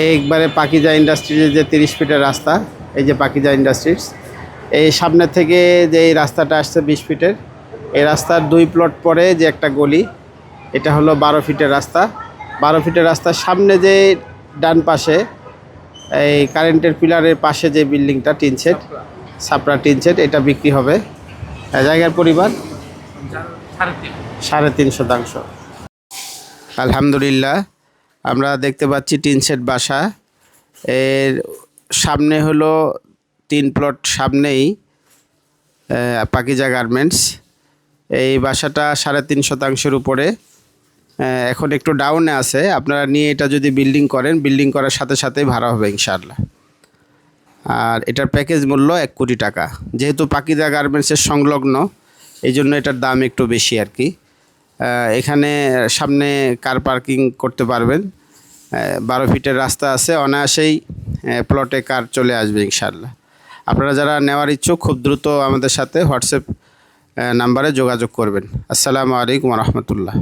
একবারে পাকিজা ইন্ডাস্ট্রিজের যে 30 ফিটের রাস্তা, এই যে পাকিজা ইন্ডাস্ট্রিজ, এই সামনে থেকে যে এই রাস্তাটা আসছে 20 ফিটের, এই রাস্তার 2 প্লট পরে যে একটা গলি, এটা হলো 12 ফিটের রাস্তা। 12 ফিটের রাস্তার সামনে যে ডান পাশে এই কারেন্টের পিলারের পাশে যে বিল্ডিংটা tin shed, Chhapra tin shed, এটা বিক্রি হবে। জায়গার পরিমাণ 3.5 শতাংশ। আলহামদুলিল্লাহ, আমরা দেখতে পাচ্ছি টিন শেড বাসা। এর সামনে হলো 3 প্লট সামনেই পাকিজা গার্মেন্টস। এই বাসাটা 3.5 শতাংশের উপরে, এখন একটু ডাউনে আছে। আপনারা নিয়ে এটা যদি বিল্ডিং করেন, বিল্ডিং করার সাথে সাথেই ভাড়া হবে ইনশাআল্লাহ। আর এটার প্যাকেজ মূল্য 1 কোটি টাকা। যেহেতু পাকিজা গার্মেন্টসের সংলগ্ন, এই জন্য এটার দাম একটু বেশি আর কি। এখানে সামনে কার পার্কিং করতে পারবেন, 12 ফিটের রাস্তা আছে, অনায়াসেই প্লটে কার চলে আসবে ইনশাআল্লাহ। আপনারা যারা নেওয়ার ইচ্ছুক খুব দ্রুত আমাদের সাথে হোয়াটসঅ্যাপ নাম্বারে যোগাযোগ করবেন। আসসালামু আলাইকুম ওয়া রাহমাতুল্লাহ।